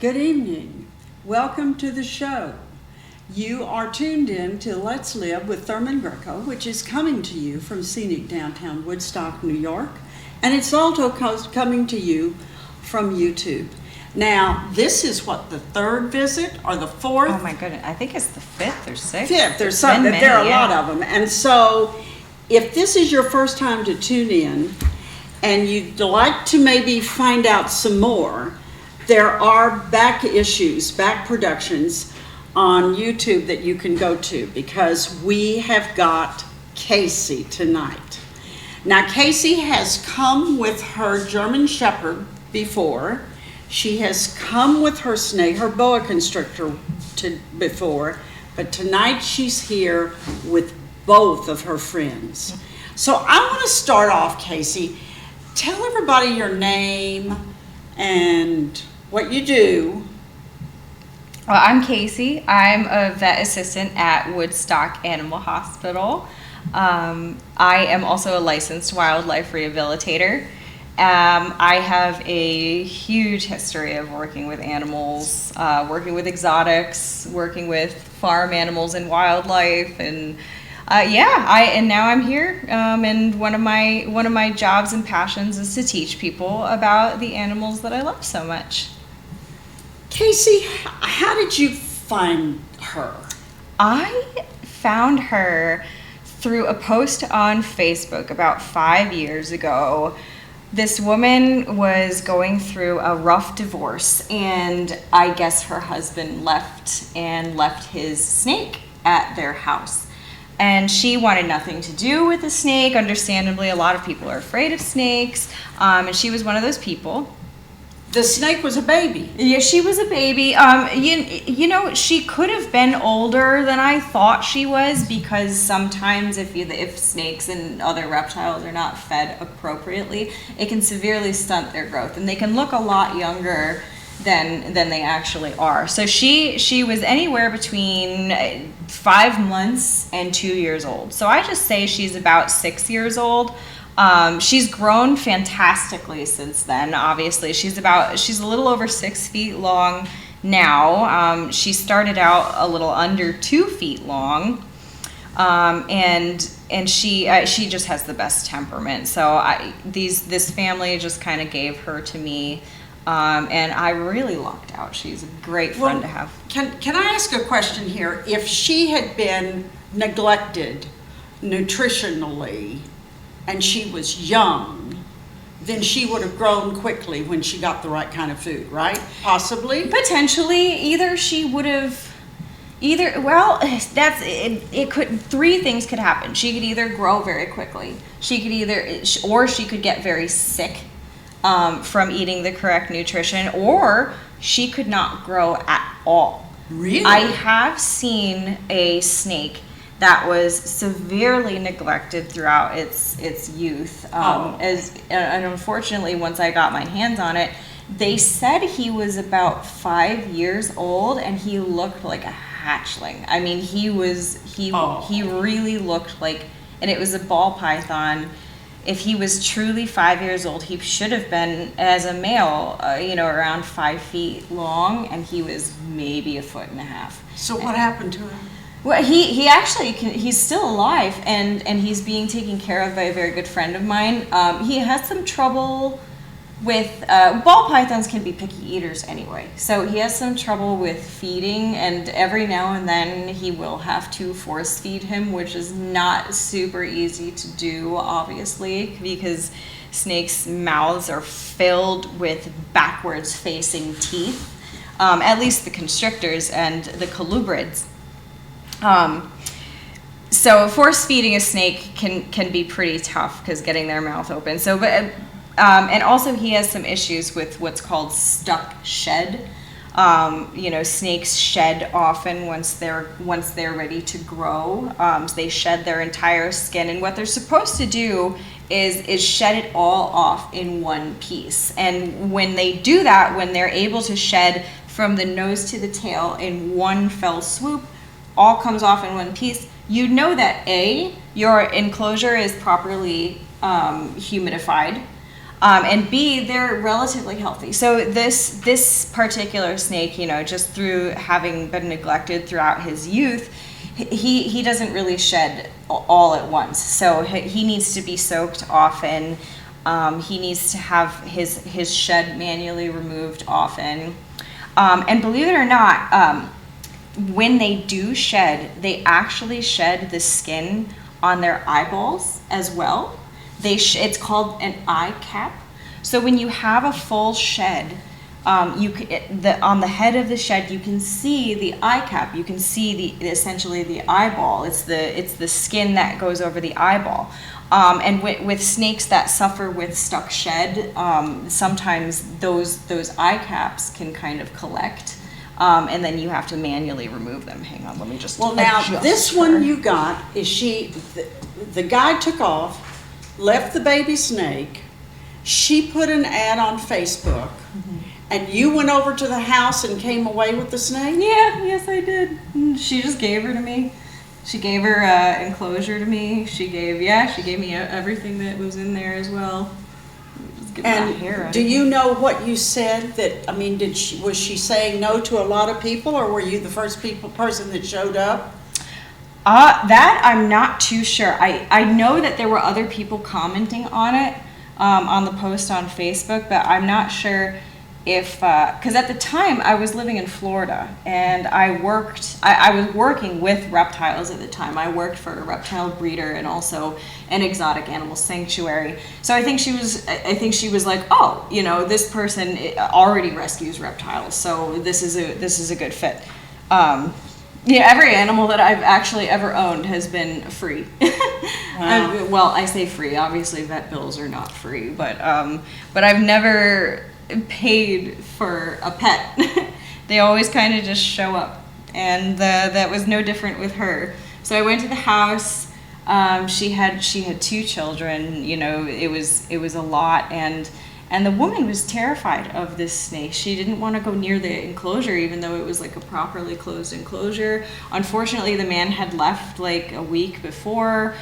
Good evening. Welcome to the show. You are tuned in to Let's Live with Thurman Greco, which is coming to you from scenic downtown Woodstock, New York, and it's also coming to you from YouTube. Now, this is what, the third visit or the fourth? Oh my goodness, I think it's the fifth or sixth. Fifth, there's some, there are a lot of them. And so, if this is your first time to tune in and you'd like to maybe find out some more, there are back productions on YouTube that you can go to, because we have got Casey tonight. Now, Casey has come with her German Shepherd before. She has come with her snake, her boa constrictor before, but tonight she's here with both of her friends. So I want to start off, Casey. Tell everybody your name and what you do. Well, I'm Casey. I'm a vet assistant at Woodstock Animal Hospital. I am also a licensed wildlife rehabilitator. I have a huge history of working with animals, working with exotics, working with farm animals and wildlife, and now I'm here. And one of my jobs and passions is to teach people about the animals that I love so much. Casey, how did you find her? I found her through a post on Facebook about 5 years ago. This woman was going through a rough divorce, and I guess her husband left his snake at their house. And she wanted nothing to do with the snake. Understandably, a lot of people are afraid of snakes, and she was one of those people. The snake was a baby. Yeah, she was a baby. You know, she could have been older than I thought she was, because sometimes if snakes and other reptiles are not fed appropriately, it can severely stunt their growth, and they can look a lot younger than they actually are. So she was anywhere between 5 months and 2 years old. So I just say she's about 6 years old. She's grown fantastically since then. Obviously, she's a little over 6 feet long now. She started out a little under 2 feet long, and she just has the best temperament. So this family just kind of gave her to me, and I really lucked out. She's a great friend to have. Can I ask a question here? If she had been neglected nutritionally, and she was young, then she would have grown quickly when she got the right kind of food, right? Possibly? Potentially. Three things could happen. She could either grow very quickly, or she could get very sick from eating the correct nutrition, or she could not grow at all. Really? I have seen a snake that was severely neglected throughout its youth. And unfortunately, once I got my hands on it, they said he was about 5 years old, and he looked like a hatchling. I mean, he really looked like, and it was a ball python. If he was truly 5 years old, he should have been, as a male, around 5 feet long, and he was maybe 1.5 feet. So what happened to him? Well, he's still alive, and he's being taken care of by a very good friend of mine. He has some trouble with, ball pythons can be picky eaters anyway, so he has some trouble with feeding, and every now and then he will have to force feed him, which is not super easy to do, obviously, because snakes' mouths are filled with backwards facing teeth, at least the constrictors and the colubrids. So force feeding a snake can be pretty tough, because getting their mouth open. So, and also he has some issues with what's called stuck shed. Snakes shed often once they're ready to grow. So they shed their entire skin, and what they're supposed to do is shed it all off in one piece. And when they do that, when they're able to shed from the nose to the tail in one fell swoop, all comes off in one piece, you know that your enclosure is properly humidified, And B, they're relatively healthy. So this particular snake, you know, just through having been neglected throughout his youth, he doesn't really shed all at once. So he needs to be soaked often. He needs to have his shed manually removed often. And believe it or not, when they do shed, they actually shed the skin on their eyeballs as well. It's called an eye cap. So when you have a full shed, on the head of the shed, you can see the eye cap. You can see essentially the eyeball. It's the skin that goes over the eyeball. And with snakes that suffer with stuck shed, sometimes those eye caps can kind of collect, and then you have to manually remove them. Hang on, let me just. Well, now this one you got is the guy took off, left the baby snake. She put an ad on Facebook, and you went over to the house and came away with the snake? Yeah, yes I did. She just gave her to me. She gave her enclosure to me. She gave me everything that was in there as well. And do you know what you said? Was she saying no to a lot of people, or were you the first person that showed up? That I'm not too sure. I know that there were other people commenting on it, on the post on Facebook, but I'm not sure if, because at the time I was living in Florida, and I was working with reptiles at the time. I worked for a reptile breeder and also an exotic animal sanctuary. So I think she was like, oh, you know, this person already rescues reptiles, so this is a good fit. Yeah, every animal that I've actually ever owned has been free. Wow. Well, I say free. Obviously, vet bills are not free, but I've never paid for a pet. They always kind of just show up, and that was no different with her. So I went to the house. She had 2 children. You know, it was a lot, and the woman was terrified of this snake. She didn't want to go near the enclosure, even though it was like a properly closed enclosure. Unfortunately, the man had left like a week before,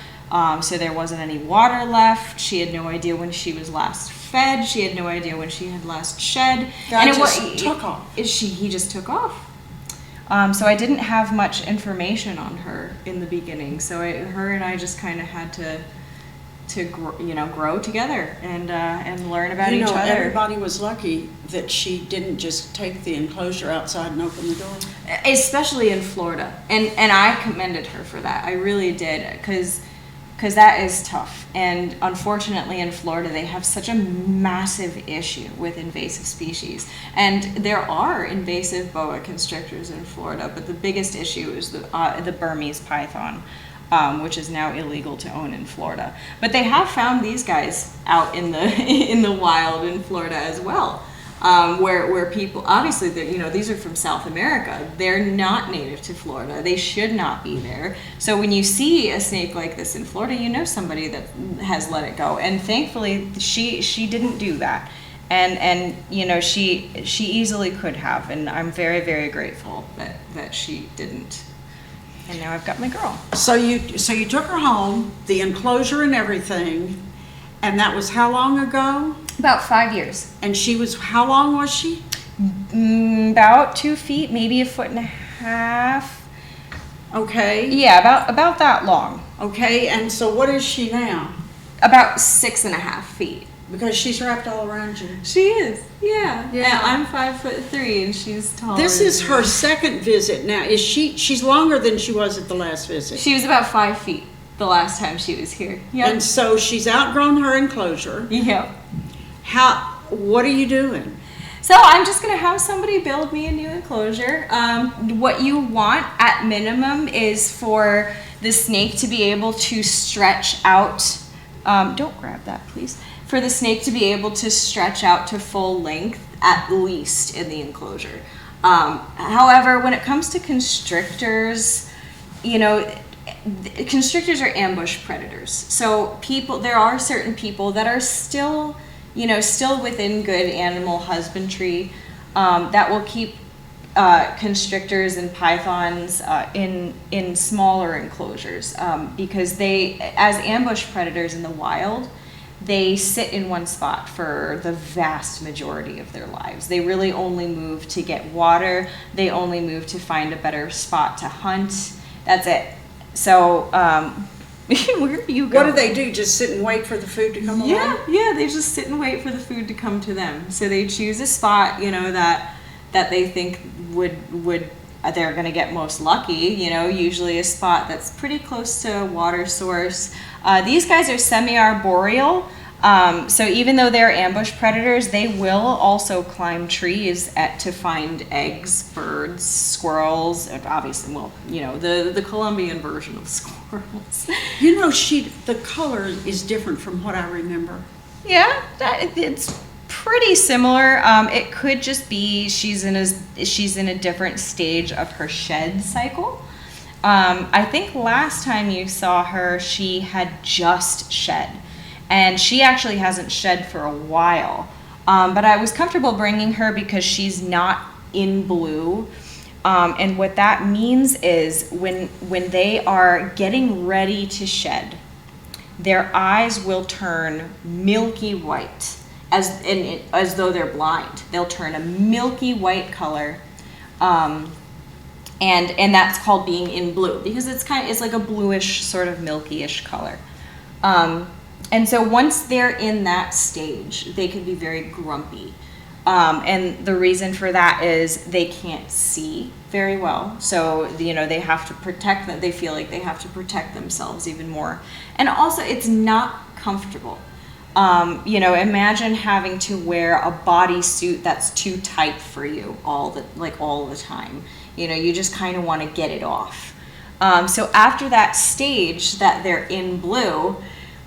so there wasn't any water left. She had no idea when she was last fed. She had no idea when she had last shed. Took off. He just took off. So I didn't have much information on her in the beginning. So her and I just kind of had to grow together and learn about each other. Everybody was lucky that she didn't just take the enclosure outside and open the door. Especially in Florida, and I commended her for that. I really did, because that is tough. And unfortunately, in Florida, they have such a massive issue with invasive species. And there are invasive boa constrictors in Florida, but the biggest issue is the Burmese python, which is now illegal to own in Florida. But they have found these guys out in the wild in Florida as well, where people, obviously, these are from South America. They're not native to Florida. They should not be there. So when you see a snake like this in Florida, you know somebody that has let it go. And thankfully, she didn't do that. And she easily could have. And I'm very, very grateful that she didn't. And now I've got my girl. So you took her home, the enclosure and everything, and that was how long ago? About 5 years. And how long was she? About 2 feet, maybe 1.5 feet. Okay. Yeah, about that long. Okay, and so what is she now? About 6.5 feet. Because she's wrapped all around you. She is, yeah. Yeah. I'm 5'3" and she's taller. This is her second visit now. She's longer than she was at the last visit. She was about 5 feet the last time she was here. Yep. And so she's outgrown her enclosure. Yep. What are you doing? So I'm just going to have somebody build me a new enclosure. What you want at minimum is for the snake to be able to stretch out. Don't grab that, please. For the snake to be able to stretch out to full length, at least in the enclosure. However, when it comes to constrictors, constrictors are ambush predators. So there are certain people that are still within good animal husbandry, that will keep constrictors and pythons in smaller enclosures, because they, as ambush predators in the wild, they sit in one spot for the vast majority of their lives. They really only move to get water. They only move to find a better spot to hunt. That's it. So, where do you go? What do they do? Just sit and wait for the food to come along? Yeah, they just sit and wait for the food to come to them. So they choose a spot, that they think would they're going to get most lucky, usually a spot that's pretty close to a water source. These guys are semi-arboreal, so even though they're ambush predators, they will also climb trees to find eggs, birds, squirrels, and obviously, the Colombian version of squirrels. The color is different from what I remember. Yeah, it's pretty similar. It could just be she's in a different stage of her shed cycle. I think last time you saw her, she had just shed, and she actually hasn't shed for a while. But I was comfortable bringing her because she's not in blue. And what that means is when they are getting ready to shed, their eyes will turn milky white. As though they're blind. They'll turn a milky white color, and that's called being in blue because it's like a bluish sort of milky-ish color. And so once they're in that stage, they can be very grumpy. And the reason for that is they can't see very well, so they have to protect them. They feel like they have to protect themselves even more, and also it's not comfortable. Imagine having to wear a bodysuit that's too tight for you all the time. You just kind of want to get it off. So after that stage that they're in blue,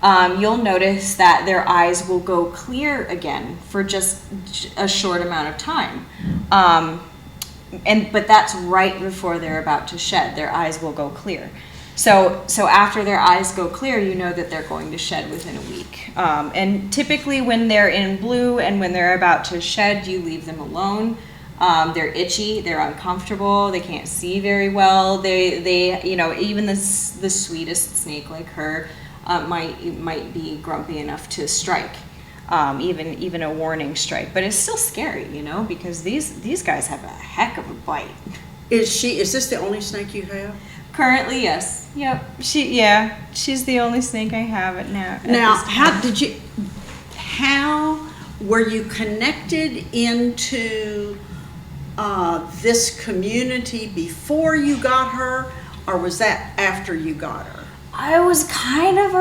you'll notice that their eyes will go clear again for just a short amount of time. But that's right before they're about to shed. Their eyes will go clear. So after their eyes go clear, you know that they're going to shed within a week. And typically when they're in blue and when they're about to shed, you leave them alone. They're itchy, they're uncomfortable, they can't see very well. They even the sweetest snake like her might be grumpy enough to strike, even a warning strike. But it's still scary, because these guys have a heck of a bite. Is this the only snake you have? Currently, yes. Yep. She's the only snake I have at now. Now, how were you connected into this community before you got her, or was that after you got her? I was kind of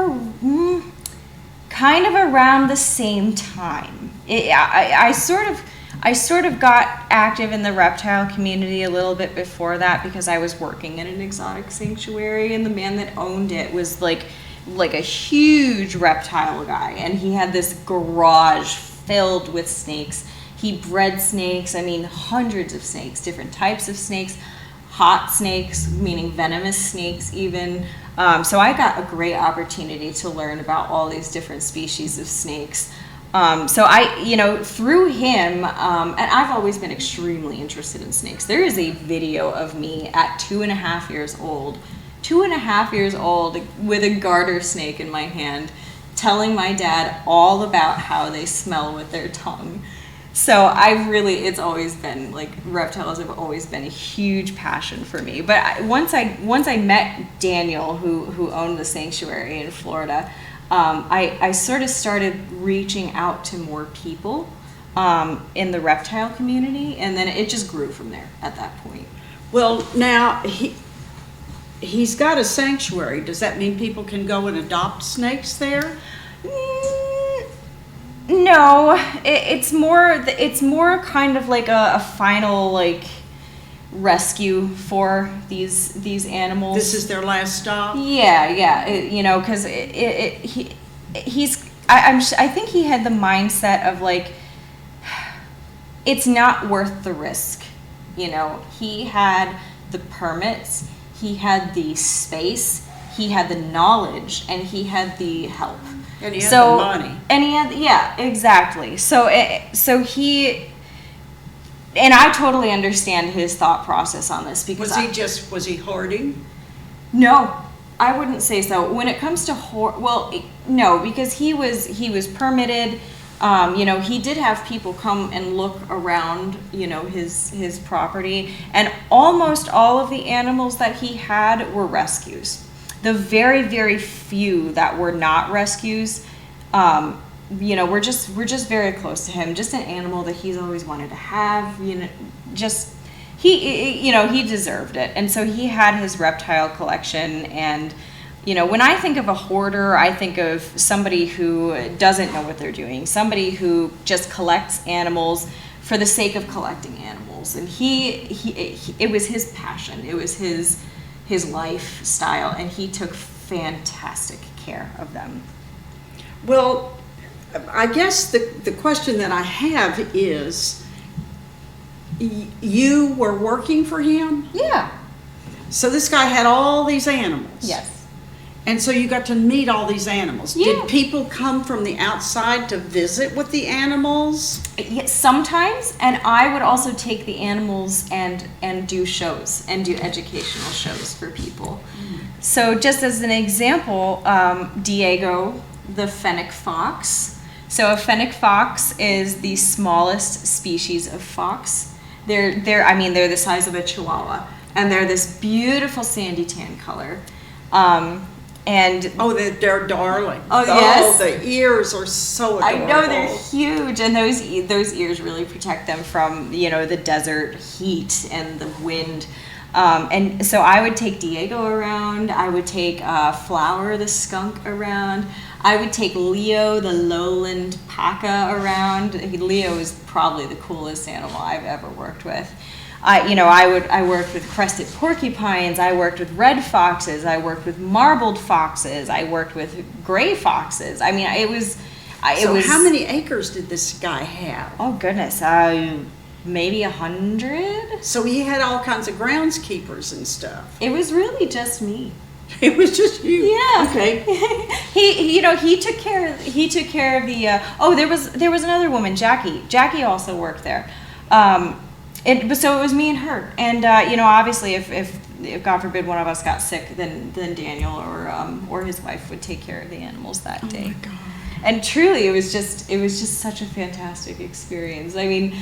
around the same time. I sort of got active in the reptile community a little bit before that because I was working at an exotic sanctuary, and the man that owned it was like a huge reptile guy, and he had this garage filled with snakes. He bred snakes, hundreds of snakes, different types of snakes, hot snakes, meaning venomous snakes even. So I got a great opportunity to learn about all these different species of snakes. So I, through him, and I've always been extremely interested in snakes. There is a video of me at 2.5 years old, with a garter snake in my hand, telling my dad all about how they smell with their tongue. So it's always been reptiles have always been a huge passion for me. But once I met Daniel, who owned the sanctuary in Florida, I sort of started reaching out to more people in the reptile community, and then it just grew from there at that point. Well, now he's got a sanctuary. Does that mean people can go and adopt snakes there? No, it's more kind of like a final rescue for these animals. This is their last stop? Yeah, because I think he had the mindset of it's not worth the risk. He had the permits, he had the space, he had the knowledge, and he had the help. And he had the money. And exactly. So he, and I totally understand his thought process on this because was he hoarding? No, I wouldn't say so. When it comes to no, because he was permitted. He did have people come and look around, his property, and almost all of the animals that he had were rescues. The very, very few that were not rescues, we're just very close to him. Just an animal that he's always wanted to have, he deserved it. And so he had his reptile collection. And, when I think of a hoarder, I think of somebody who doesn't know what they're doing, somebody who just collects animals for the sake of collecting animals. And it was his passion. It was his lifestyle, and he took fantastic care of them. Well, I guess the question that I have is, you were working for him? Yeah. So this guy had all these animals? Yes. And so you got to meet all these animals. Yeah. Did people come from the outside to visit with the animals? Yes, sometimes, and I would also take the animals and do shows and do educational shows for people. So just as an example, Diego, the fennec fox. So a fennec fox is the smallest species of fox. They're the size of a chihuahua, and they're this beautiful sandy tan color. They're darling. Oh, yes. The ears are so adorable. I know, they're huge, and those ears really protect them from the desert heat and the wind. And so I would take Diego around. I would take Flower the skunk around. I would take Leo the lowland paca around. Leo is probably the coolest animal I've ever worked with. I worked with crested porcupines. I worked with red foxes. I worked with marbled foxes. I worked with gray foxes. I mean, it was. How many acres did this guy have? Oh goodness, maybe 100. So he had all kinds of groundskeepers and stuff. It was really just me. It was just you. Yeah. Okay. he took care of the. There was another woman, Jackie. Jackie also worked there. So it was me and her, and obviously, if God forbid one of us got sick, then Daniel or his wife would take care of the animals that day. Oh my God. And truly, it was just such a fantastic experience. I mean,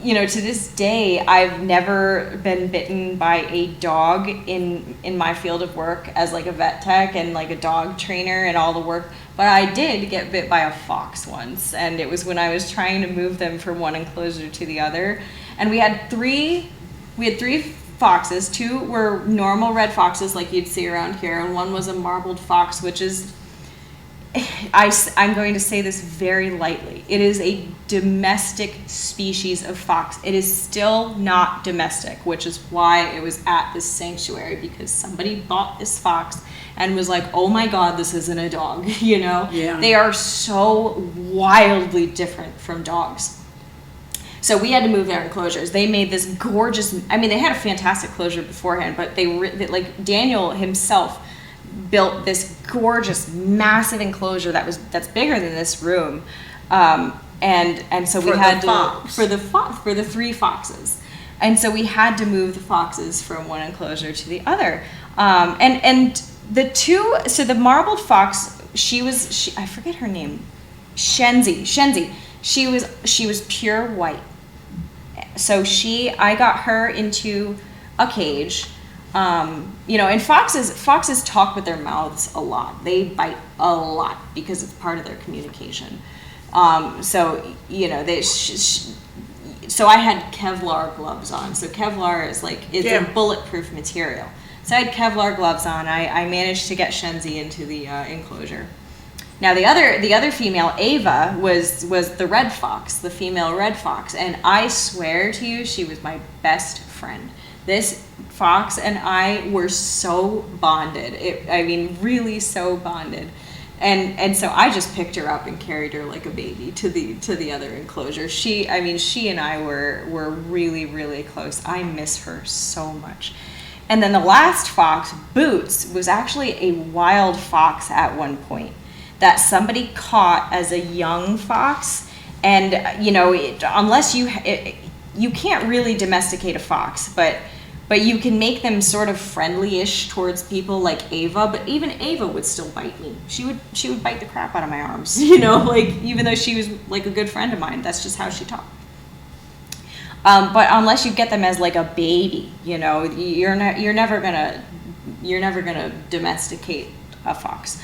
to this day, I've never been bitten by a dog in my field of work as like a vet tech and like a dog trainer and all the work. But I did get bit by a fox once, and it was when I was trying to move them from one enclosure to the other. And we had three foxes. 2 were normal red foxes like you'd see around here, and 1 was a marbled fox, which is, I'm going to say this very lightly, it is a domestic species of fox. It is still not domestic, which is why it was at this sanctuary, because somebody bought this fox and was like, oh my God, this isn't a dog, Yeah. They are so wildly different from dogs. So we had to move their enclosures. They made this gorgeous, they had a fantastic closure beforehand, but like Daniel himself built this gorgeous, massive enclosure that's bigger than this room. And so we had to, for the 3 foxes. And so we had to move the foxes from one enclosure to the other. And the 2, so the marbled fox, I forget her name, Shenzi. She was pure white. So I got her into a cage. And foxes talk with their mouths a lot. They bite a lot because it's part of their communication. So I had Kevlar gloves on. So Kevlar is a bulletproof material. So I had Kevlar gloves on. I managed to get Shenzi into the enclosure. Now the other female, Ava, was the red fox, the female red fox, and I swear to you, she was my best friend. This fox and I were so bonded. Really so bonded. And so I just picked her up and carried her like a baby to the other enclosure. She and I were really, really close. I miss her so much. And then the last fox, Boots, was actually a wild fox at one point that somebody caught as a young fox. And, unless you can't really domesticate a fox, but But you can make them sort of friendly-ish towards people like Ava, but even Ava would still bite me. She would bite the crap out of my arms, you know, like even though she was like a good friend of mine, that's just how she talked. But unless you get them as like a baby, you know, you're never gonna domesticate a fox.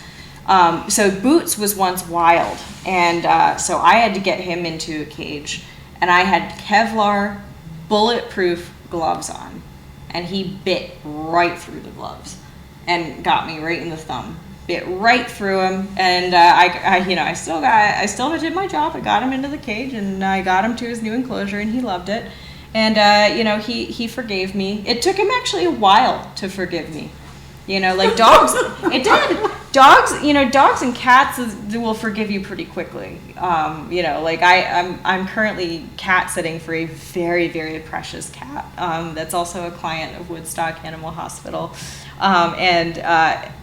So Boots was once wild, and so I had to get him into a cage, and I had Kevlar bulletproof gloves on, and he bit right through the gloves and got me right in the thumb. Bit right through him, and I still did my job. I got him into the cage, and I got him to his new enclosure, and he loved it. And he forgave me. It took him actually a while to forgive me. You know, like dogs, it did. Dogs and cats will forgive you pretty quickly. Like I'm currently cat sitting for a very, very precious cat. That's also a client of Woodstock Animal Hospital.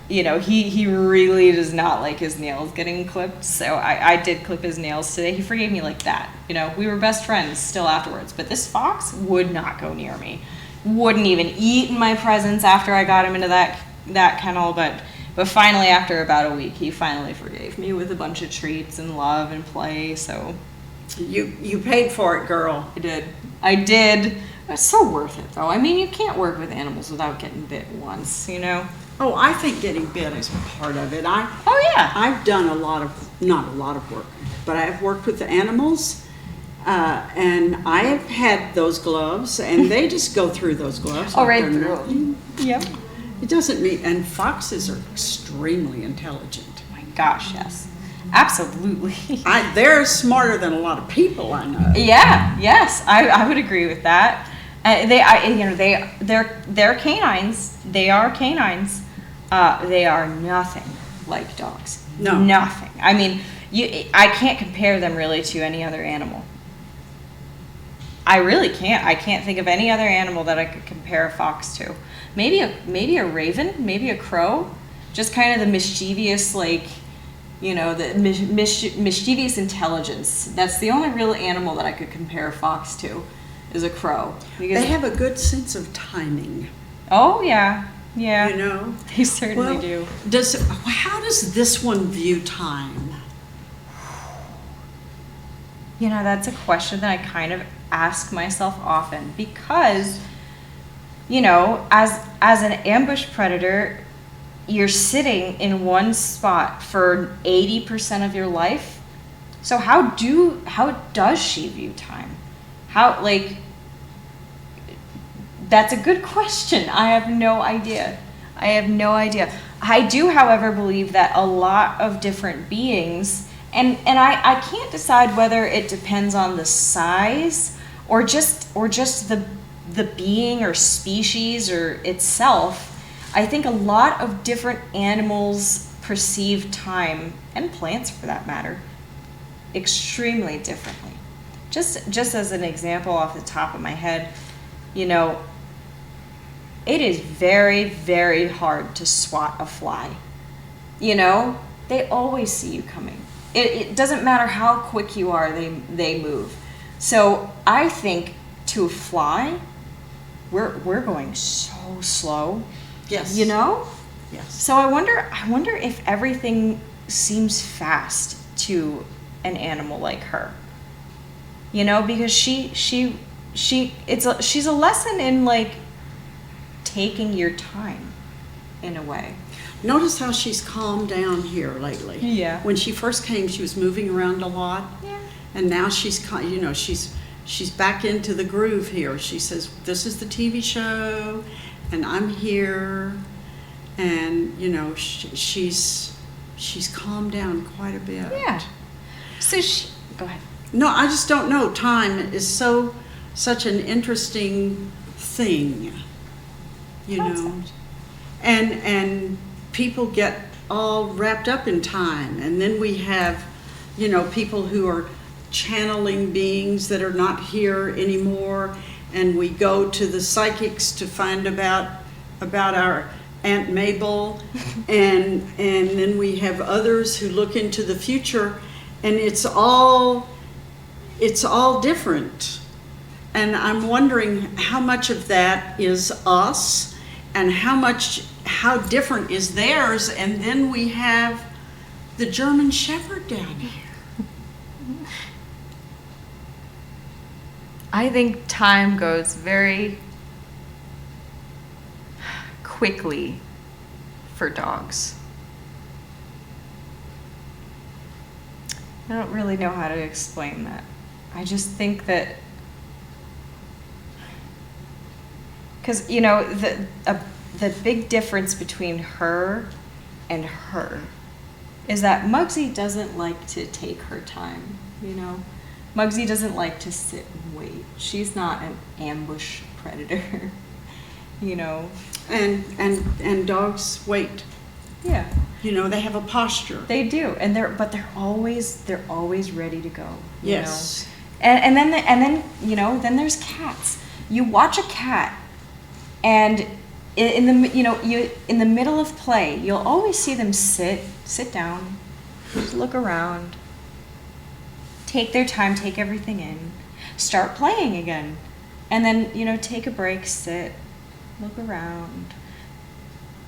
He really does not like his nails getting clipped. So I did clip his nails today. He forgave me like that. You know, we were best friends still afterwards. But this fox would not go near me. Wouldn't even eat in my presence after I got him into that kennel. But finally, after about a week, he finally forgave me with a bunch of treats and love and play. So you paid for it, girl. I did. It's so worth it, though. I mean, you can't work with animals without getting bit once, you know? Oh, I think getting bit is part of it. I've done not a lot of work, but I've worked with the animals, and I have had those gloves, and they just go through those gloves. Oh, right through them. Yep. It doesn't mean, and foxes are extremely intelligent. Oh my gosh, yes. Absolutely. They're smarter than a lot of people I know. Yeah, yes, I would agree with that. They're canines. They are canines. They are nothing like dogs. No. Nothing. I mean, I can't compare them really to any other animal. I really can't. I can't think of any other animal that I could compare a fox to. Maybe a raven, maybe a crow. Just kind of the mischievous, like, you know, the mischievous intelligence. That's the only real animal that I could compare a fox to, is a crow. Because they have a good sense of timing. Oh, yeah. Yeah. You know? They certainly do. How does this one view time? You know, that's a question that I kind of ask myself often because, you know, as an ambush predator, you're sitting in one spot for 80% of your life. So how does she view time? That's a good question. I have no idea. I do, however, believe that a lot of different beings, and I can't decide whether it depends on the size or just the being or species or itself. I think a lot of different animals perceive time, and plants for that matter, extremely differently. Just as an example off the top of my head, you know, it is very, very hard to swat a fly. You know, they always see you coming. It doesn't matter how quick you are, they move. So I think to a fly, we're going so slow. Yes. You know? Yes. So I wonder if everything seems fast to an animal like her. You know, because she's a lesson in like taking your time in a way. Notice how she's calmed down here lately. Yeah. When she first came, she was moving around a lot. Yeah. And now she's back into the groove here. She says, "This is the TV show, and I'm here." And you know, she's calmed down quite a bit. Yeah. So go ahead. No, I just don't know. Time is such an interesting thing, you know. And people get all wrapped up in time, and then we have, you know, people who are channeling beings that are not here anymore, and we go to the psychics to find about our Aunt Mabel, and then we have others who look into the future, and it's all different. And I'm wondering how much of that is us and how different is theirs. And then we have the German Shepherd down here. I think time goes very quickly for dogs. I don't really know how to explain that. I just think that, because, you know, the big difference between her and her is that Muggsy doesn't like to take her time, you know? Muggsy doesn't like to sit and wait. She's not an ambush predator, you know? And dogs wait. Yeah. You know, they have a posture. They do, and they're always ready to go. You Yes. know? And then you know, then there's cats. You watch a cat, and in the middle of play, you'll always see them sit down, just look around, take their time, take everything in, start playing again, and then, you know, take a break, sit, look around.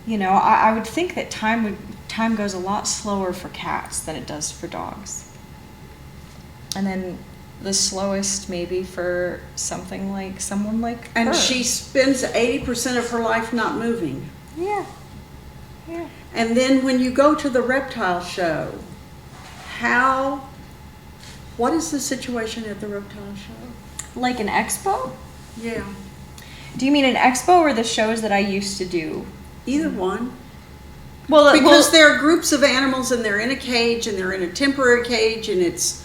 You know, I would think that time goes a lot slower for cats than it does for dogs. And then the slowest maybe for someone like And her. she spends 80% of her life not moving. Yeah. Yeah. And then when you go to the reptile show, what is the situation at the reptile show? Like an expo? Yeah. Do you mean an expo or the shows that I used to do? Either one. Because there are groups of animals and they're in a cage and they're in a temporary cage and it's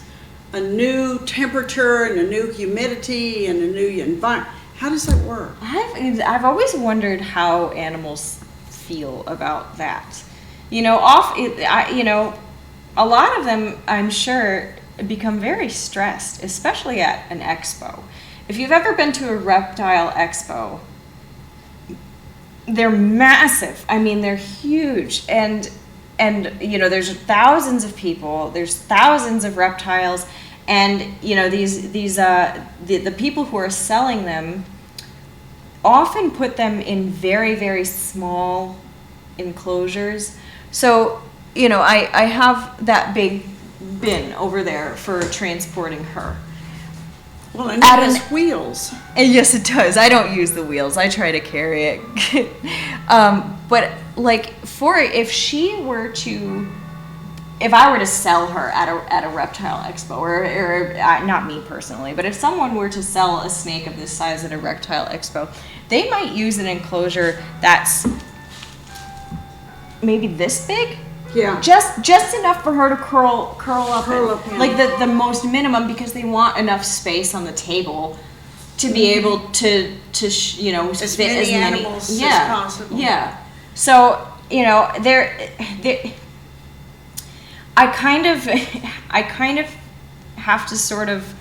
a new temperature and a new humidity and a new environment. How does that work? I've always wondered how animals feel about that. You know, a lot of them, I'm sure, become very stressed, especially at an expo. If you've ever been to a reptile expo, they're massive. I mean, they're huge, and you know, there's thousands of people. There's thousands of reptiles, and you know, the people who are selling them often put them in very, very small enclosures. So, you know, I have that big bin over there for transporting her. Well, and it has wheels. And yes, it does. I don't use the wheels. I try to carry it. But like, if I were to sell her at a reptile expo, or not me personally, but if someone were to sell a snake of this size at a reptile expo, they might use an enclosure that's maybe this big. Yeah. Just enough for her to curl up in. in. Like the most minimum, because they want enough space on the table to be able to you know, as fit many as many animals yeah, as possible. Yeah. So, you know, I kind of have to sort of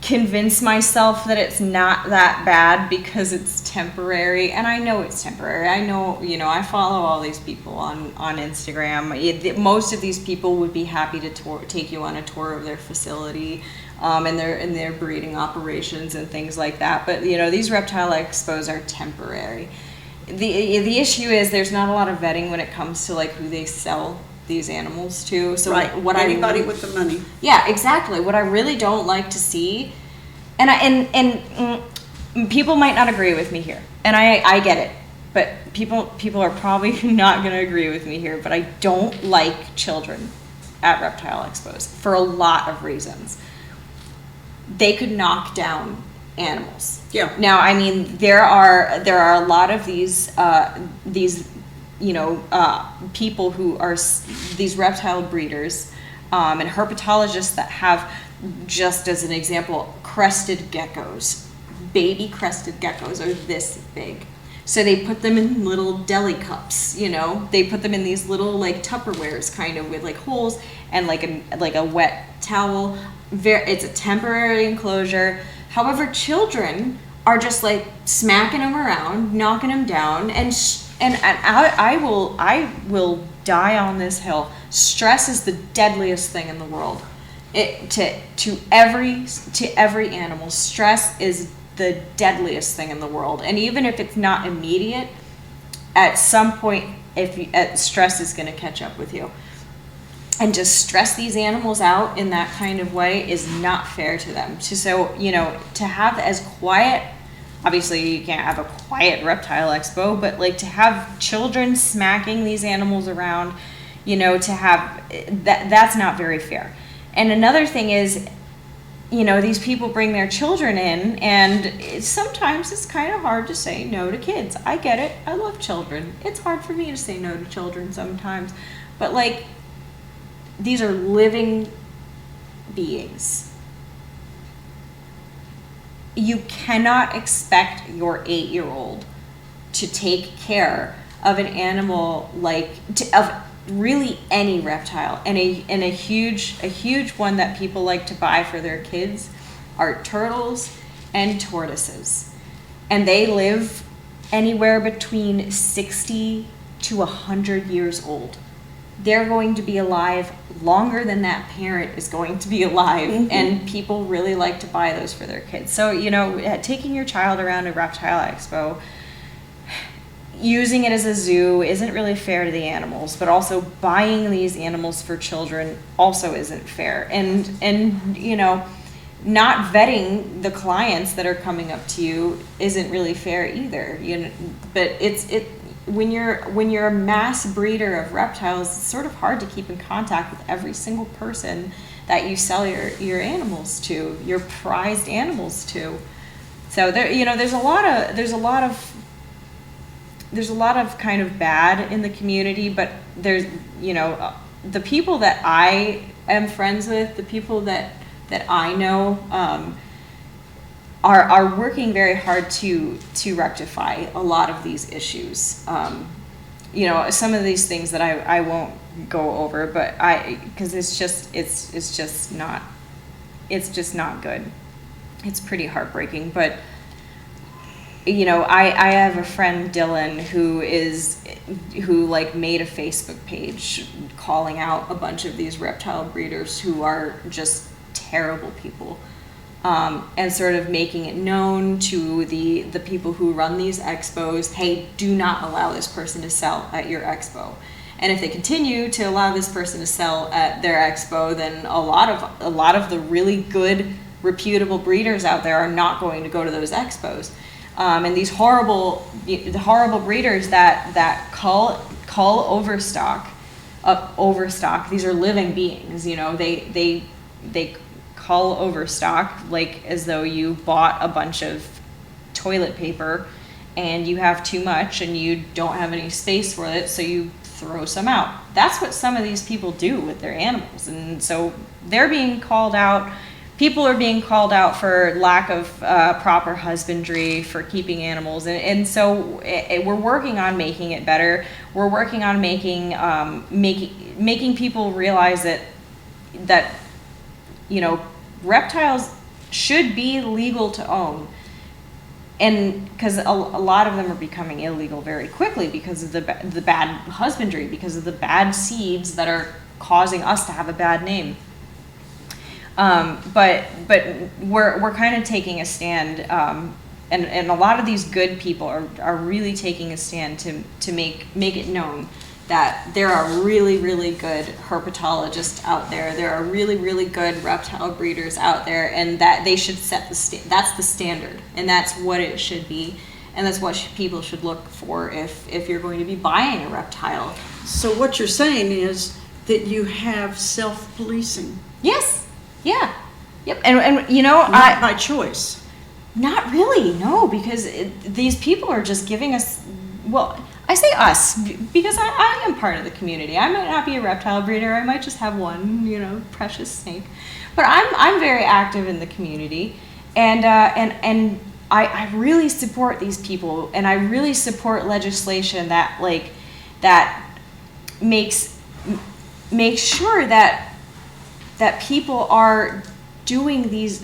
convince myself that it's not that bad because it's temporary, and I know it's temporary. I know, you know, I follow all these people on Instagram. Most of these people would be happy to take you on a tour of their facility, and their breeding operations and things like that. But you know, these reptile expos are temporary. The issue is there's not a lot of vetting when it comes to like who they sell these animals to. So right. Anybody with the money. Yeah, exactly. What I really don't like to see, and people might not agree with me here, and I get it, but people are probably not going to agree with me here, but I don't like children at reptile expos for a lot of reasons. They could knock down animals. Yeah. Now, I mean, there are a lot of these you know, people who are these reptile breeders and herpetologists that have, just as an example, crested geckos. Baby crested geckos are this big. So they put them in little deli cups, you know. They put them in these little like Tupperwares kind of with like holes and like a wet towel. It's a temporary enclosure. However, children are just like smacking them around, knocking them down, and I will die on this hill. Stress is the deadliest thing in the world. to every animal, stress is the deadliest thing in the world. And even if it's not immediate, at some point, stress is going to catch up with you. And to stress these animals out in that kind of way is not fair to them. To have as quiet, obviously you can't have a quiet reptile expo, but like to have children smacking these animals around, to have that's not very fair. And another thing is, these people bring their children in, and sometimes it's kind of hard to say no to kids. I get it. I love children. It's hard for me to say no to children sometimes. But like, these are living beings. You cannot expect your 8-year-old to take care of an animal of really any reptile. And a huge one that people like to buy for their kids are turtles and tortoises. And they live anywhere between 60 to 100 years old. They're going to be alive longer than that parent is going to be alive. Mm-hmm. And people really like to buy those for their kids. So, taking your child around a reptile expo, using it as a zoo isn't really fair to the animals, but also buying these animals for children also isn't fair. And not vetting the clients that are coming up to you isn't really fair either. But when you're a mass breeder of reptiles, it's sort of hard to keep in contact with every single person that you sell your animals to, your prized animals to. So there's a lot of kind of bad in the community, but there's the people that I am friends with, the people that I know are working very hard to rectify a lot of these issues. Some of these things that I won't go over, but because it's just not good. It's pretty heartbreaking, but I have a friend, Dylan, who made a Facebook page calling out a bunch of these reptile breeders who are just terrible people. And sort of making it known to the people who run these expos, hey, do not allow this person to sell at your expo. And if they continue to allow this person to sell at their expo, then a lot of the really good, reputable breeders out there are not going to go to those expos. And these horrible breeders that cull overstock, these are living beings. They cull overstock like as though you bought a bunch of toilet paper and you have too much and you don't have any space for it, so you throw some out. That's what some of these people do with their animals, and so they're being called out. People are being called out for lack of proper husbandry, for keeping animals, and so we're working on making it better. We're working on making people realize that reptiles should be legal to own, and because a lot of them are becoming illegal very quickly because of the bad husbandry, because of the bad seeds that are causing us to have a bad name. But we're kind of taking a stand, and a lot of these good people are really taking a stand to make it known that there are really, really good herpetologists out there. There are really, really good reptile breeders out there, and that they should set that's the standard, and that's what it should be, and that's what people should look for if you're going to be buying a reptile. So what you're saying is that you have self-policing. Yes. Yeah. Yep. And not by choice. Not really, no, because these people are just giving us, well, I say us because I am part of the community. I might not be a reptile breeder. I might just have one, precious snake. But I'm very active in the community, and I really support these people, and I really support legislation that makes sure that people are doing these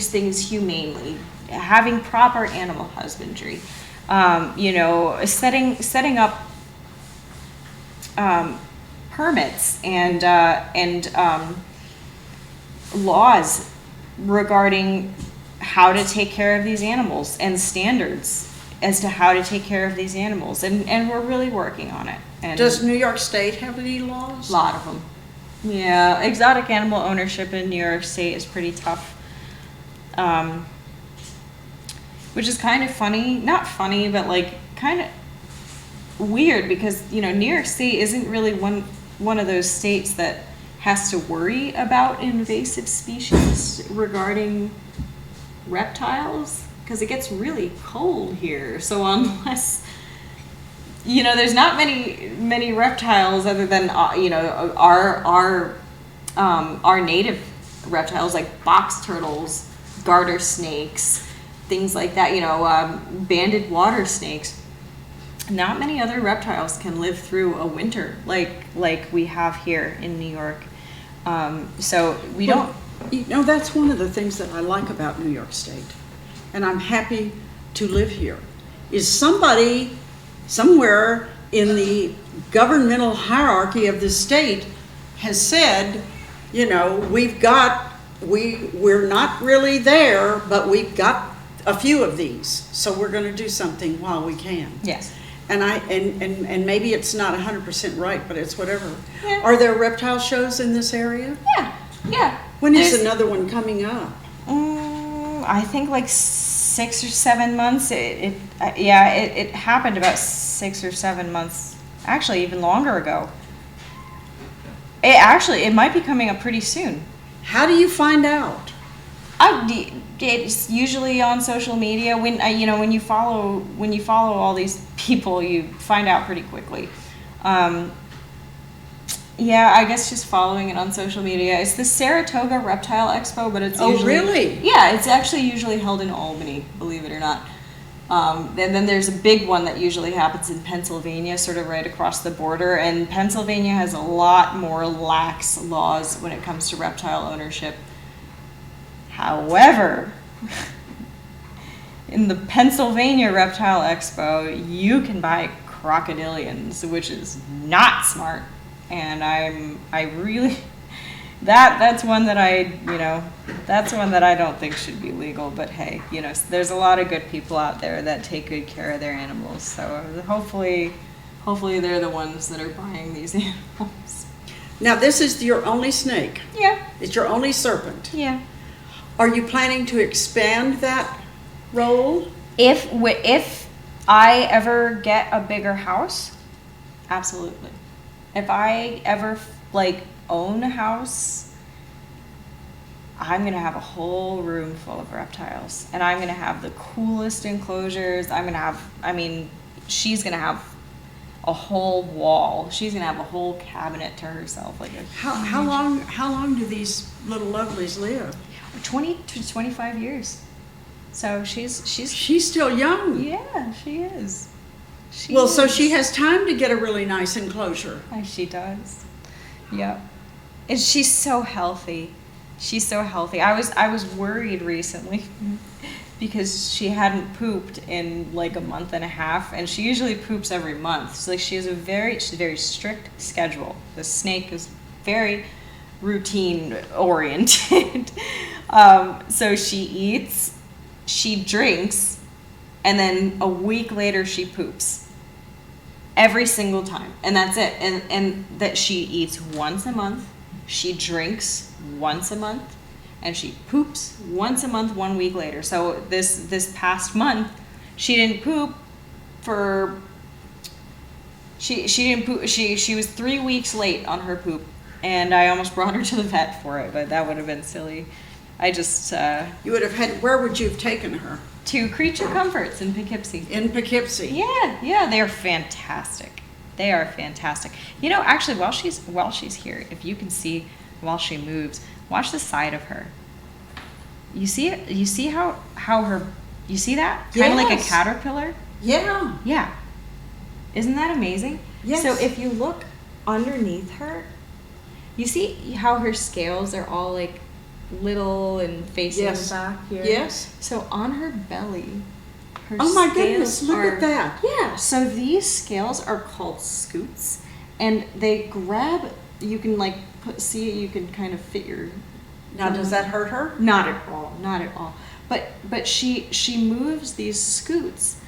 things humanely, having proper animal husbandry, setting up permits and laws regarding how to take care of these animals and standards as to how to take care of these animals, and we're really working on it. And Does New York State have any laws? a lot of them. Yeah, exotic animal ownership in New York State is pretty tough. Which is kind of funny, not funny, but like kind of weird, because New York State isn't really one of those states that has to worry about invasive species regarding reptiles, because it gets really cold here. So unless there's not many reptiles other than our native reptiles like box turtles, garter snakes, things like that. Banded water snakes. Not many other reptiles can live through a winter like we have here in New York. So we don't. That's one of the things that I like about New York State, and I'm happy to live here, is somebody somewhere in the governmental hierarchy of the state has said, we're not really there, but we've got a few of these, so we're going to do something while we can. Yes. And and maybe it's not 100% right, but it's whatever. Yeah. Are there reptile shows in this area? Yeah. When is another one coming up? I think like 6 or 7 months. It happened about 6 or 7 months, actually even longer ago. It might be coming up pretty soon. How do you find out? It's usually on social media. When you follow all these people, you find out pretty quickly. I guess just following it on social media. It's the Saratoga Reptile Expo, but it's usually... Oh, really? Yeah, it's actually usually held in Albany, believe it or not. And then there's a big one that usually happens in Pennsylvania, sort of right across the border. And Pennsylvania has a lot more lax laws when it comes to reptile ownership. However, in the Pennsylvania Reptile Expo, you can buy crocodilians, which is not smart. And that's one that I don't think should be legal. But hey, there's a lot of good people out there that take good care of their animals. So hopefully they're the ones that are buying these animals. Now, this is your only snake. Yeah. It's your only serpent. Yeah. Are you planning to expand that role? If I ever get a bigger house, absolutely. If I ever own a house, I'm gonna have a whole room full of reptiles, and I'm gonna have the coolest enclosures. She's gonna have a whole wall. She's gonna have a whole cabinet to herself. How long do these little lovelies live? 20 to 25 years. So she's still young. Yeah, she is. So she has time to get a really nice enclosure. She does. Yep. And she's so healthy. I was worried recently because she hadn't pooped in a month and a half, and she usually poops every month. So she has a very strict schedule. The snake is very routine oriented. So she eats, she drinks, and then a week later she poops. Every single time. And that's it. And that she eats once a month, she drinks once a month, and she poops once a month 1 week later. So this past month, she didn't poop for she didn't poop she was 3 weeks late on her poop, and I almost brought her to the vet for it, but that would have been silly. I just you would have had, where would you have taken her? To Creature Comforts in Poughkeepsie. In Poughkeepsie. Yeah, they're fantastic. They are fantastic. Actually, while she's here, if you can see while she moves, watch the side of her. You see it? You see how her? You see that? Kind of like a caterpillar. Yeah. Yeah. Isn't that amazing? Yes. So if you look underneath her, you see how her scales are all little and facing back here. Yes. So on her belly, her oh my scales goodness! Look at that. Yeah. So these scales are called scutes, and they grab. You can you can kind of fit Now, does that hurt her? Not at all, not at all. But she moves these scoots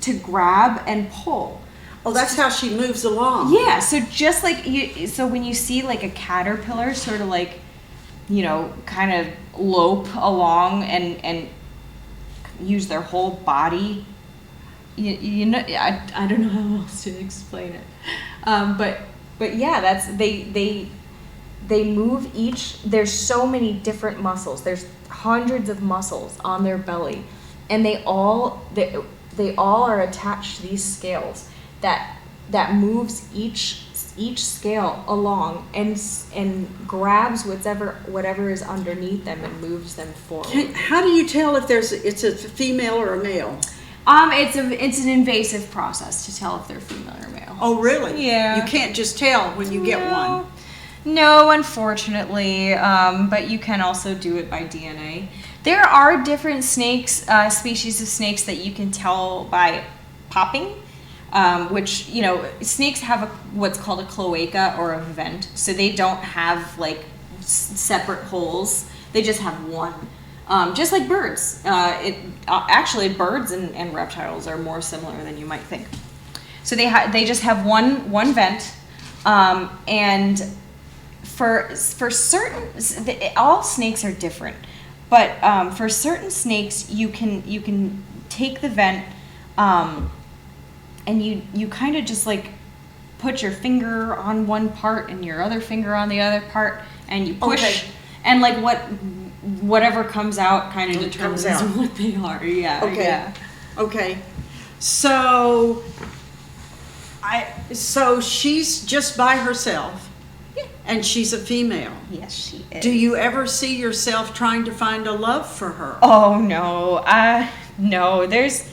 to grab and pull. Oh, that's how she moves along. Yeah, so just like so when you see like a caterpillar sort of like, kind of lope along and use their whole body, I don't know how else to explain it. But yeah, that's they move each. There's so many different muscles. There's hundreds of muscles on their belly, and they all are attached to these scales that moves each scale along and grabs whatever is underneath them and moves them forward. How do you tell if it's a female or a male? It's an invasive process to tell if they're female or male. Oh, really? Yeah. You can't just tell when you get one. No, unfortunately, but you can also do it by DNA. There are different snakes, species of snakes that you can tell by popping, which, snakes have what's called a cloaca or a vent, so they don't have like separate holes. They just have one. Just like birds. Actually, birds and reptiles are more similar than you might think. So they just have one vent, and for certain, all snakes are different, but for certain snakes you can take the vent, and you kind of just like put your finger on one part and your other finger on the other part, and you push, okay. And like whatever comes out kind of determines what they are. Yeah. Okay. Yeah. Okay. So she's just by herself. Yeah. And she's a female. Yes, she is. Do you ever see yourself trying to find a love for her? Oh no. No. There's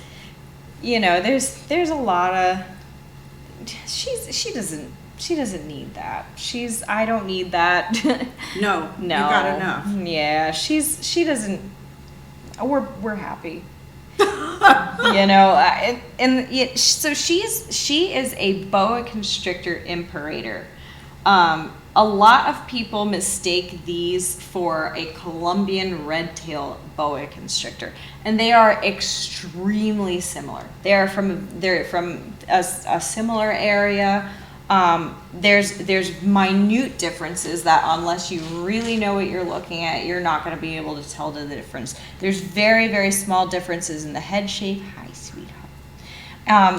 a lot of. She doesn't need that. I don't need that. No. No. You got enough. Yeah, she doesn't. We're happy. So she is a boa constrictor imperator. A lot of people mistake these for a Colombian red-tailed boa constrictor, and they are extremely similar. They're from a similar area. There's minute differences that unless you really know what you're looking at, you're not going to be able to tell the difference. There's very, very small differences in the head shape. Hi, sweetheart.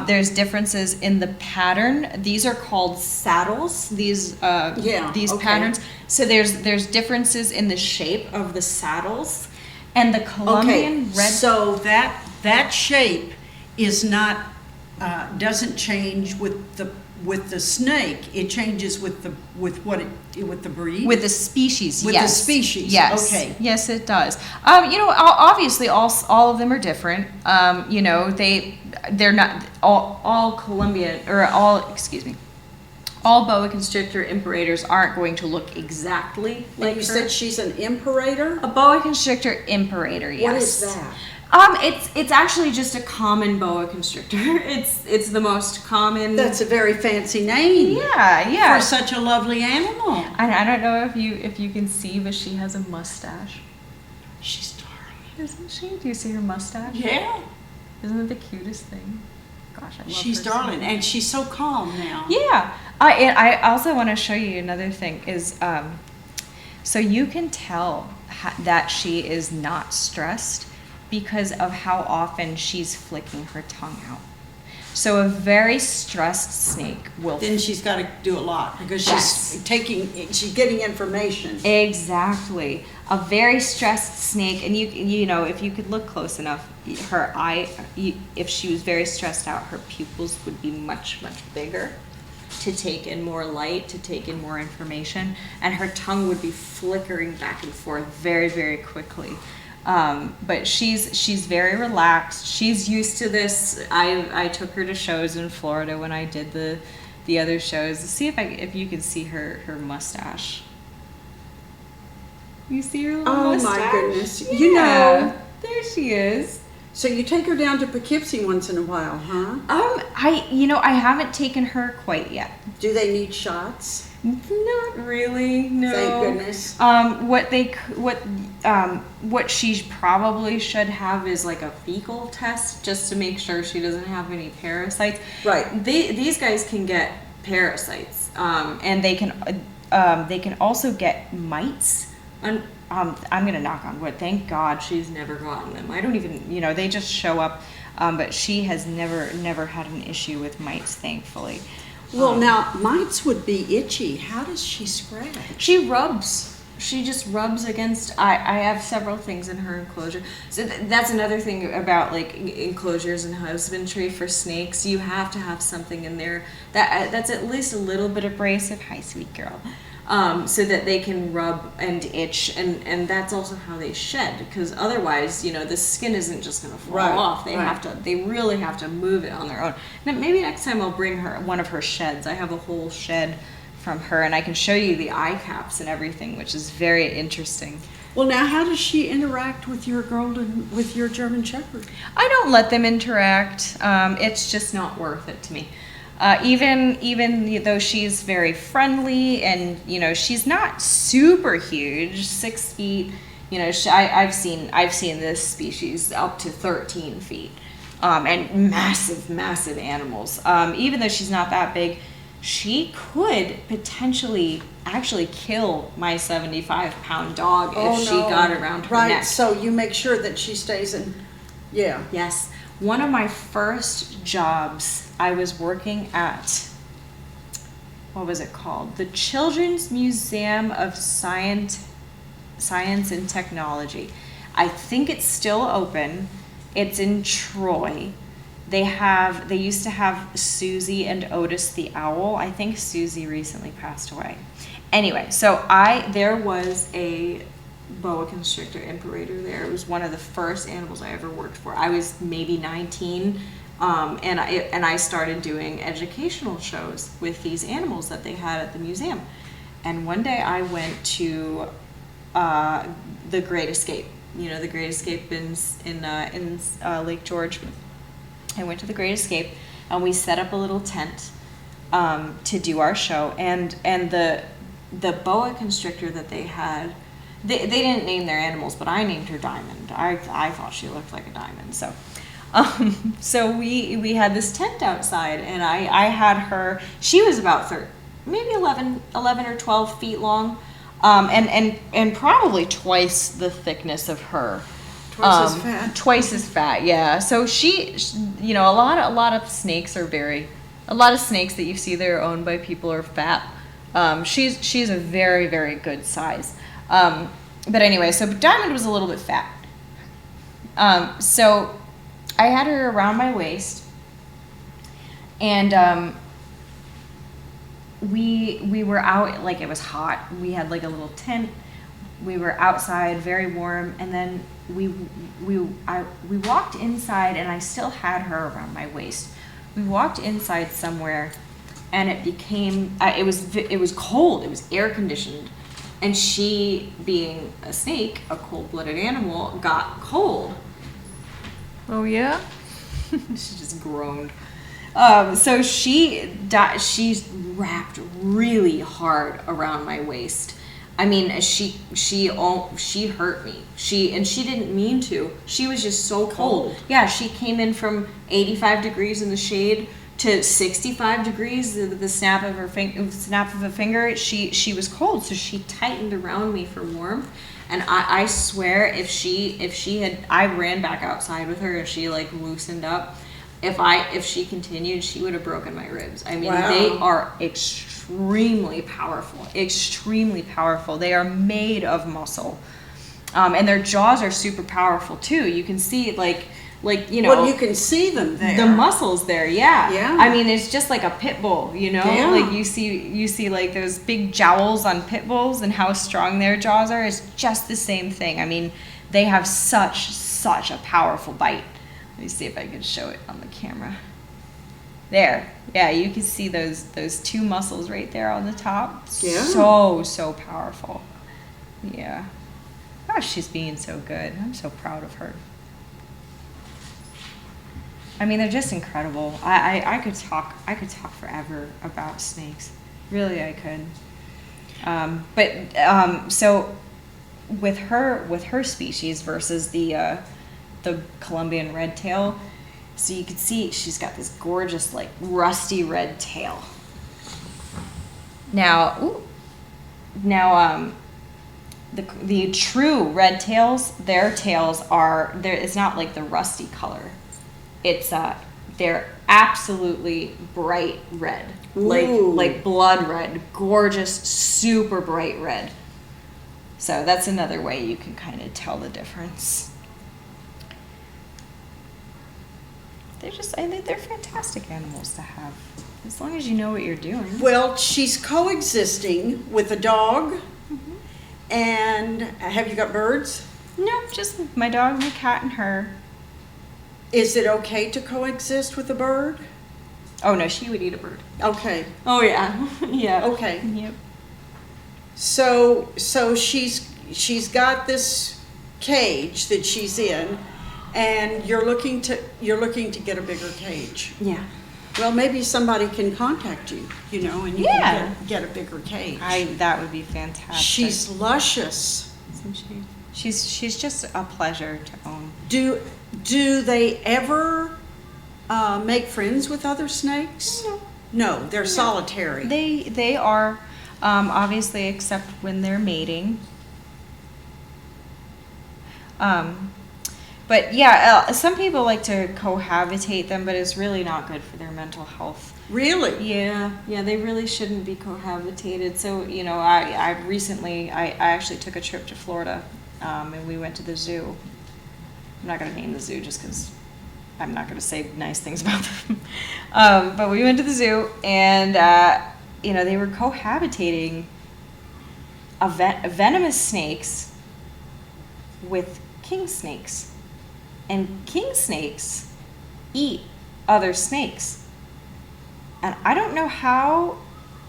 There's differences in the pattern. These are called saddles. These patterns. So there's differences in the shape of the saddles, and the Colombian red. So that shape is not doesn't change with the snake. It changes with the breed. With the species, with yes. the species, yes. Okay. Yes, it does. Obviously, all of them are different. They're not all Colombian or all boa constrictor imperators aren't going to look exactly like you her. said she's an imperator? A boa constrictor imperator, yes. What is that? It's actually just a common boa constrictor. It's the most common. That's a very fancy name. Yeah. For such a lovely animal. I don't know if you can see, but she has a mustache. She's darling. Isn't she? Do you see her mustache? Yeah. Isn't it the cutest thing? Gosh, I love She's her darling, so and she's so calm now. Yeah. And I also want to show you another thing is, so you can tell that she is not stressed because of how often she's flicking her tongue out. So a very stressed snake will. Then she's got to do a lot because Yes. she's getting information. Exactly. A very stressed snake, and if you could look close enough, her eye, if she was very stressed out, her pupils would be much, much bigger to take in more light, to take in more information, and her tongue would be flickering back and forth very, very quickly. But she's very relaxed. She's used to this. I took her to shows in Florida when I did the other shows. See if you can see her mustache. You see her little mustache? Oh my goodness! Yeah. There she is. So you take her down to Poughkeepsie once in a while, huh? I haven't taken her quite yet. Do they need shots? Not really, no. Thank goodness. What she probably should have is like a fecal test just to make sure she doesn't have any parasites. Right. These guys can get parasites, and they can also get mites. And I'm gonna knock on wood. Thank God she's never gotten them. I don't even, they just show up. But she has never had an issue with mites, thankfully. Well, now, mites would be itchy. How does she scratch? She rubs. She just rubs against. I have several things in her enclosure. So that's another thing about like enclosures and husbandry for snakes. You have to have something in there that's at least a little bit abrasive. Hi, sweet girl. So that they can rub and itch, and that's also how they shed. Because otherwise, the skin isn't just going to fall off. They really have to move it on their own. Now, maybe next time I'll bring her one of her sheds. I have a whole shed from her, and I can show you the eye caps and everything, which is very interesting. Well, now, how does she interact with your German Shepherd? I don't let them interact. It's just not worth it to me. Even though she's very friendly and she's not super huge, 6 feet. I've seen this species up to 13 feet, and massive animals. Even though she's not that big, she could potentially actually kill my 75-pound dog if she got around her neck. Right. So you make sure that she stays in. Yeah. Yes. One of my first jobs, I was working at, what was it called? The Children's Museum of Science and Technology. I think it's still open. It's in Troy. They used to have Susie and Otis the owl. I think Susie recently passed away. Anyway, so there was a boa constrictor imperator there. It was one of the first animals I ever worked for. I was maybe 19, and I started doing educational shows with these animals that they had at the museum. And one day I went to the Great Escape. The Great Escape in Lake George. I went to the Great Escape, and we set up a little tent to do our show. And the boa constrictor that they had. They didn't name their animals, but I named her Diamond. I thought she looked like a diamond. So we had this tent outside, and I had her. She was about maybe 11 or 12 feet long, and probably twice the thickness of her. Twice as fat. Twice as fat, yeah. So she a lot of snakes are a lot of snakes that you see that are owned by people are fat. She's a very, very good size. But anyway, so Diamond was a little bit fat. So I had her around my waist, and we were out, like it was hot. We had like a little tent. We were outside, very warm, and then we walked inside, and I still had her around my waist. We walked inside somewhere, and it became it was cold. It was air conditioned. And she, being a snake, a cold-blooded animal, got cold. Oh, yeah? She just groaned. So she's wrapped really hard around my waist. I mean, she hurt me. She didn't mean to. She was just so cold. Yeah, she came in from 85 degrees in the shade to 65 degrees, the snap of a finger. She was cold, so she tightened around me for warmth. And I swear, if she had, I ran back outside with her, if she like loosened up, if she continued, she would have broken my ribs. I mean, wow. They are extremely powerful. They are made of muscle, and their jaws are super powerful too. You can see well, you can see them there. The muscles there, yeah. Yeah. I mean, it's just like a pit bull, Yeah. Like you see like those big jowls on pit bulls and how strong their jaws are. It's just the same thing. I mean, they have such a powerful bite. Let me see if I can show it on the camera. There, yeah, you can see those two muscles right there on the top. Yeah. So powerful. Yeah. Oh, she's being so good. I'm so proud of her. I mean, they're just incredible. I could talk forever about snakes. Really, I could. So with her species versus the Colombian red tail, so you can see she's got this gorgeous like rusty red tail. Now, the true red tails, their tails are there. It's not like the rusty color. It's they're absolutely bright red, like blood red, gorgeous, super bright red. So that's another way you can kind of tell the difference. I think they're fantastic animals to have, as long as you know what you're doing. Well, she's coexisting with a dog. Mm-hmm. And have you got birds? No, just my dog, my cat, and her. Is it okay to coexist with a bird? Oh no, she would eat a bird. Okay. Oh yeah, yeah. Okay. Yep. So she's got this cage that she's in, and you're looking to get a bigger cage. Yeah. Well, maybe somebody can contact you, and you can get a bigger cage. That would be fantastic. She's luscious. Isn't she? She's just a pleasure to own. Do they ever make friends with other snakes? No, they're solitary. They are, obviously, except when they're mating. But yeah, some people like to cohabitate them, but it's really not good for their mental health. Really? Yeah, they really shouldn't be cohabitated. So, I recently actually took a trip to Florida, and we went to the zoo. I'm not going to name the zoo just because I'm not going to say nice things about them. But we went to the zoo, and, they were cohabitating venomous snakes with king snakes. And king snakes eat other snakes. And I don't know how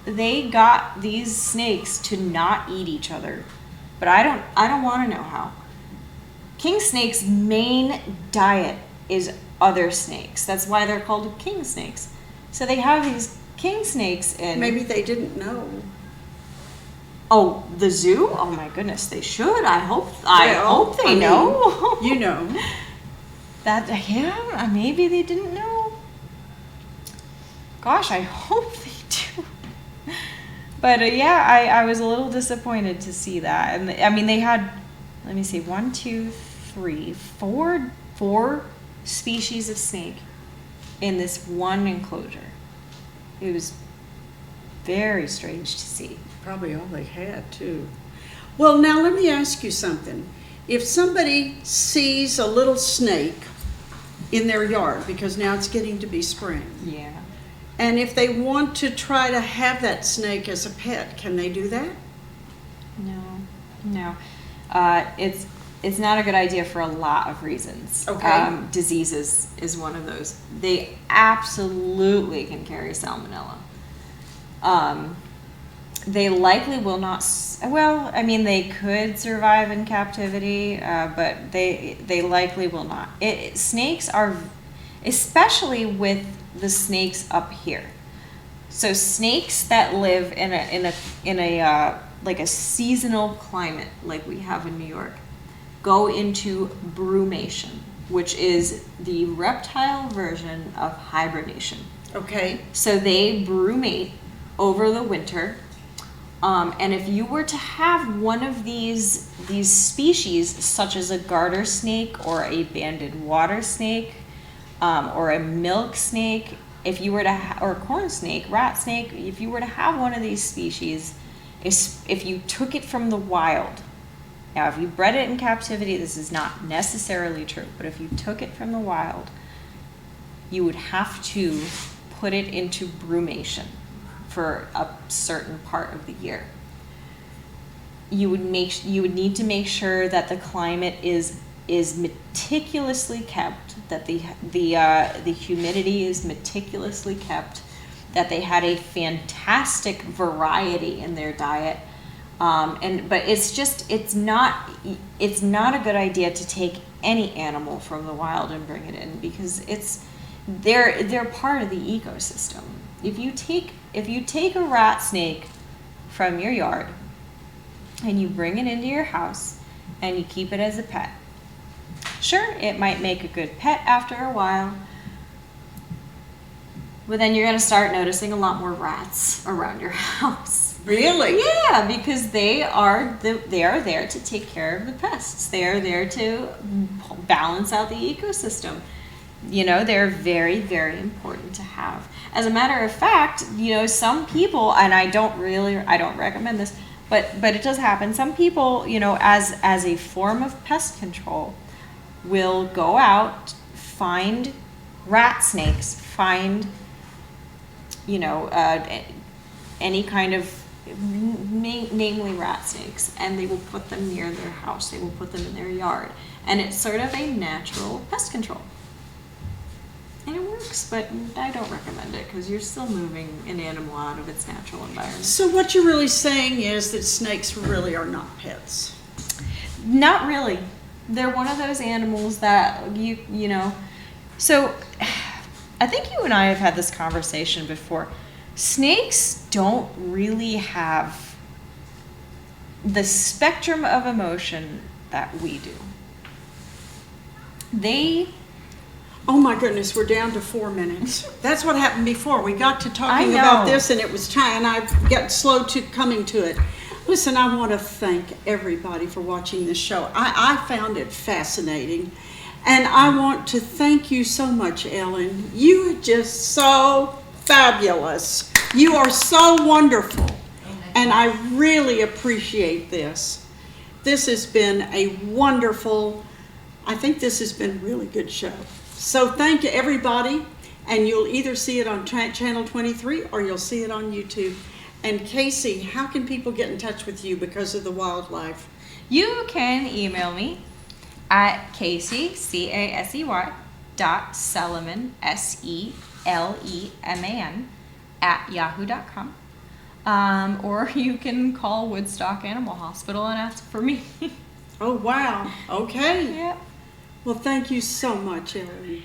they got these snakes to not eat each other, but I don't want to know how. King snakes' main diet is other snakes. That's why they're called king snakes. So they have these king snakes in. Maybe they didn't know. Oh, the zoo? Oh my goodness, they should. I hope they know. You know. Maybe they didn't know. Gosh, I hope they do. But I was a little disappointed to see that. And I mean, they had, let me see, 1, 2, 3, 4 species of snake in this one enclosure. It was very strange to see. Probably all they had, too. Well, now let me ask you something. If somebody sees a little snake in their yard, because now it's getting to be spring, Yeah. and if they want to try to have that snake as a pet, can they do that? No. It's not a good idea for a lot of reasons. Okay. Diseases is one of those. They absolutely can carry salmonella. They likely will not. They could survive in captivity, but they likely will not. Snakes are, especially with the snakes up here. So snakes that live in a like a seasonal climate like we have in New York go into brumation, which is the reptile version of hibernation. Okay. So they brumate over the winter. And if you were to have one of these species, such as a garter snake or a banded water snake, or a milk snake, if you were to or a corn snake, rat snake, if you were to have one of these species, if you took it from the wild, now if you bred it in captivity, this is not necessarily true, but if you took it from the wild, you would have to put it into brumation for a certain part of the year. You would need to make sure that the climate is meticulously kept, that the humidity is meticulously kept, that they had a fantastic variety in their diet, but it's not a good idea to take any animal from the wild and bring it in, because they're part of the ecosystem. If you take a rat snake from your yard and you bring it into your house and you keep it as a pet. Sure, it might make a good pet after a while, but then you're going to start noticing a lot more rats around your house. Really? Yeah, because they are there to take care of the pests. They are there to balance out the ecosystem. You know, they're very, very important to have. As a matter of fact, you know, some people, and I don't recommend this, but it does happen. Some people, you know, as a form of pest control, will go out, find rat snakes, find, you know, any kind of, namely rat snakes, and they will put them near their house. They will put them in their yard. And it's sort of a natural pest control. And it works, but I don't recommend it because you're still moving an animal out of its natural environment. So what you're really saying is that snakes really are not pets. Not really. They're one of those animals that you know. So I think you and I have had this conversation before. Snakes don't really have the spectrum of emotion that we do. Oh my goodness, we're down to 4 minutes. That's what happened before. We got to talking I know. about this and it was time, and I got slow to coming to it. Listen, I want to thank everybody for watching this show. I found it fascinating. And I want to thank you so much, Ellen. You are just so fabulous. You are so wonderful. And I really appreciate this. This has been a wonderful, I think this has been a really good show. So thank you, everybody. And you'll either see it on Channel 23 or you'll see it on YouTube. And Casey, how can people get in touch with you because of the wildlife? You can email me at Casey, Casey, .Seleman, Seleman, @yahoo.com. Or you can call Woodstock Animal Hospital and ask for me. Oh, wow. Okay. Yep. Well, thank you so much, Ellen.